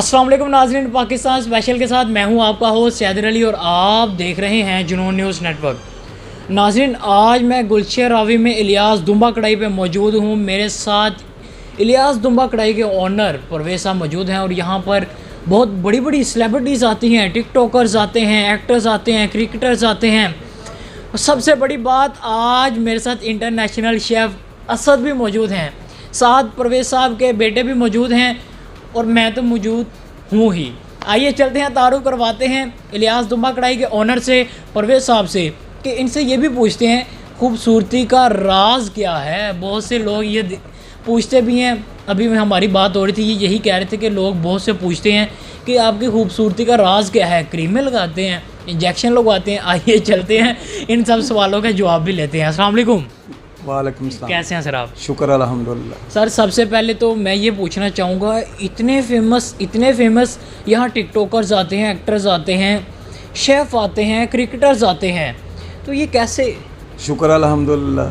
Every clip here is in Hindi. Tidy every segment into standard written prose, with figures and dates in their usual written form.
अस्सलाम वालेकुम नाज़रीन, पाकिस्तान स्पेशल के साथ मैं हूं आपका होस्ट सैदर अली और आप देख रहे हैं जुनून न्यूज़ नेटवर्क। नाज़रीन, आज मैं गुलशन रावी में इलियास दुम्बा कढ़ाई पे मौजूद हूं। मेरे साथ इलियास दुम्बा कढ़ाई के ओनर परवेज़ साहब मौजूद हैं और यहां पर बहुत बड़ी बड़ी सेलिब्रिटीज़ आती हैं, टिकटॉकर्स आते हैं, एक्टर्स आते हैं, क्रिकेटर्स आते हैं। और सबसे बड़ी बात, आज मेरे साथ इंटरनेशनल शेफ़ असद भी मौजूद हैं, साथ परवेज़ साहब के बेटे भी मौजूद हैं और मैं तो मौजूद हूँ ही। आइए चलते हैं, तारुफ करवाते हैं इलियास दुम्बा कढ़ाई के ओनर से, परवेज़ साहब से, कि इनसे ये भी पूछते हैं खूबसूरती का राज क्या है। बहुत से लोग ये पूछते भी हैं, अभी हमारी बात हो रही थी, यही कह रहे थे कि लोग बहुत से पूछते हैं कि आपकी खूबसूरती का राज क्या है, क्रीमें लगाते हैं, इंजेक्शन लगवाते हैं। आइए चलते हैं, इन सब सवालों के जवाब भी लेते हैं। अस्सलाम वालेकुम। वालेकुम सलाम। कैसे हैं सर आप? शुक्र अल्हम्दुलिल्लाह। सर सबसे पहले तो मैं ये पूछना चाहूँगा, इतने फेमस यहाँ टिकटॉकर्स आते हैं, एक्टर्स आते हैं, शेफ़ आते हैं, क्रिकेटर्स आते हैं, तो ये कैसे? शुक्र अल्हम्दुलिल्लाह,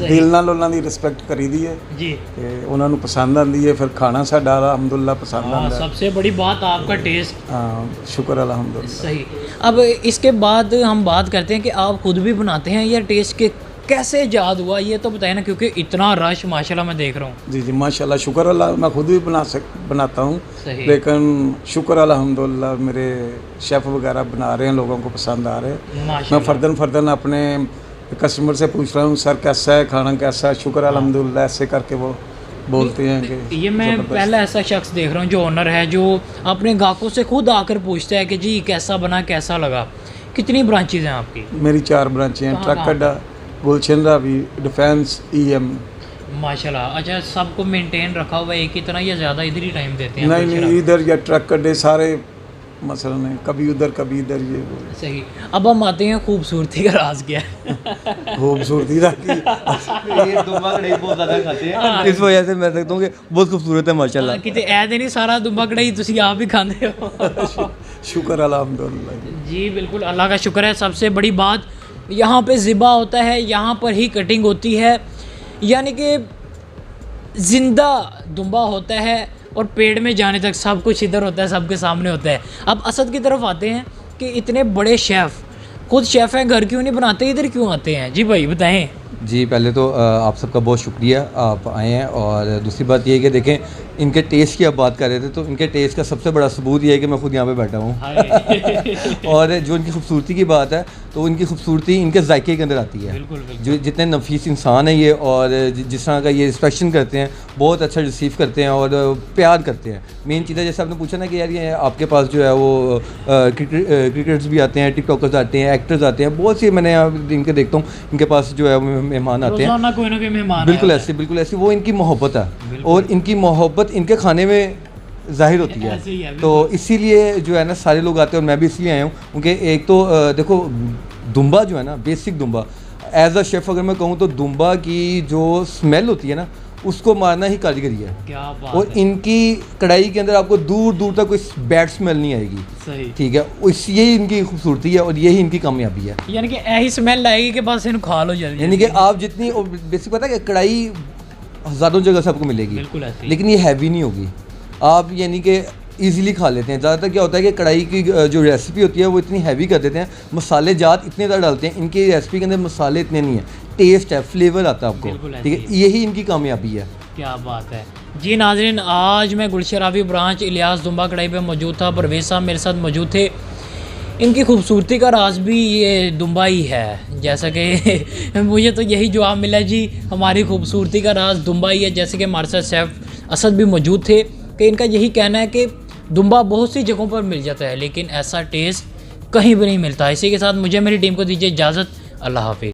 दिल नाल उन्हां दी रिस्पैक्ट करीदी है जी, ते उन्हां नूं पसंद आंदी है, फिर खाना साडा अल्हम्दुलिल्लाह पसंद आंदा है। सबसे बड़ी बात आपका टेस्ट। हाँ, शुक्र अल्हम्दुलिल्लाह। सही। अब इसके बाद हम बात करते हैं कि आप खुद भी बनाते हैं या टेस्ट के कैसे ईजाद हुआ, ये तो बताएं ना, क्योंकि इतना रश माशाल्लाह मैं देख रहा हूँ। जी जी माशाल्लाह, शुक्र अल्लाह, मैं खुद भी बनाता हूँ, सही। लेकिन शुक्र अल्हम्दुलिल्लाह मेरे शेफ़ वगैरह बना रहे हैं, लोगों को पसंद आ रहे हैं। मैं फर्दन अपने कस्टमर से पूछ रहा हूँ, सर कैसा है खाना, कैसा है? शुक्र अल्हम्दुलिल्लाह, ऐसे करके वो बोलते हैं कि ये मैं पहला ऐसा शख्स देख रहा हूँ जो ओनर है, जो अपने ग्राहकों से खुद आकर पूछता है कि जी कैसा बना, कैसा लगा। कितनी ब्रांचेज़ हैं आपकी? मेरी 4 ब्रांचें हैं, ट्रक अड्डा, गुलशन रावी, डिफेंस, EM। माशाल्लाह। अच्छा, सबको मेंटेन रखा हुआ है एक ही तरह या ज़्यादा इधर ही टाइम देते हैं? नहीं, इधर या ट्रक अड्डे सारे मसला नहीं, कभी उधर कभी इधर, ये वो। सही। अब हम आते हैं खूबसूरती का राज क्या है? खूबसूरती ये दुम्बा कढ़ाई बहुत ज़्यादा खाते हैं, इस वजह से मैं सकता हूँ कि बहुत खूबसूरत है माशाल्लाह। किते ऐसे नहीं सारा दुम्बा कढ़ाई तुसी आप ही खाते हो। शुक्र अल्हम्दुलिल्लाह जी बिल्कुल, अल्लाह का शुक्र है। सबसे बड़ी बात, यहाँ पे ज़िबा होता है, यहाँ पर ही कटिंग होती है, यानी कि ज़िंदा दुम्बा होता है और पेड़ में जाने तक सब कुछ इधर होता है, सबके सामने होता है। अब असद की तरफ आते हैं कि इतने बड़े शेफ़, खुद शेफ़ हैं, घर क्यों नहीं बनाते, इधर क्यों आते हैं? जी भाई बताएं। जी पहले तो आप सबका बहुत शुक्रिया, आप आए हैं। और दूसरी बात ये है कि देखें, इनके टेस्ट की आप बात कर रहे थे, तो इनके टेस्ट का सबसे बड़ा सबूत ये है कि मैं खुद यहाँ पे बैठा हूँ। और जो इनकी खूबसूरती की बात है, तो इनकी खूबसूरती इनके जायके के अंदर आती है। बिल्कुल, बिल्कुल। जो जितने नफीस इंसान है ये, और जिस तरह का ये रिस्पेक्शन करते हैं, बहुत अच्छा रिसीव करते हैं और प्यार करते हैं। मेन चीज़ है, जैसे आपने पूछा ना कि यार ये आपके पास जो है वो क्रिकेटर्स भी आते हैं, टिकटॉकर्स आते हैं, एक्टर्स आते हैं, बहुत सी मैंने इनके देखता हूँ, इनके पास जो है मेहमान आते हैं, कोई ना कोई मेहमान। बिल्कुल ऐसे वो इनकी मोहब्बत है, और इनकी मोहब्बत इनके खाने में ज़ाहिर होती है। तो इसीलिए जो है ना सारे लोग आते हैं, और मैं भी इसलिए आया हूँ क्योंकि एक तो देखो, दुम्बा जो है ना, basic Dumba, as a chef अगर मैं कहूँ तो दुम्बा की जो स्मेल होती है ना, उसको मारना ही कारीगरी है। क्या बात और है। इनकी कढ़ाई के अंदर आपको दूर दूर तक कोई बैड स्मेल नहीं आएगी। सही। ठीक है, यही इनकी खूबसूरती है और यही इनकी कामयाबी है। यानी कि ऐसी स्मेल आएगी कि बस इनको खा लो जल्दी। यानी कि आप जितनी, और बेसिक पता है कि कढ़ाई हज़ारों जगह से आपको मिलेगी, बिल्कुल ऐसी, लेकिन ये हैवी नहीं होगी, आप यानी कि ईज़िली खा लेते हैं। ज़्यादातर क्या होता है कि कढ़ाई की जो रेसिपी होती है वो इतनी हैवी कर देते हैं, मसाले जात इतने ज़्यादा डालते हैं, इनकी रेसिपी के अंदर मसाले इतने नहीं है, टेस्ट है, फ्लेवर आता है आपको। ठीक है, यही इनकी कामयाबी है। क्या बात है जी। नाज़रीन, आज मैं गुलशन रावी ब्रांच इलियास दुम्बा कढ़ाई पे मौजूद था। परवेज़ साहब मेरे साथ मौजूद थे। इनकी खूबसूरती का राज भी ये दुम्बा ही है, जैसा कि मुझे तो यही जवाब मिला जी, हमारी खूबसूरती का राज दुम्बा ही है। जैसे कि हमारे साथ शेफ़ असद भी मौजूद थे कि इनका यही कहना है कि दुम्बा बहुत सी जगहों पर मिल जाता है लेकिन ऐसा टेस्ट कहीं भी नहीं मिलता। इसी के साथ मुझे मेरी टीम को दीजिए इजाज़त। अल्लाह हाफिज़।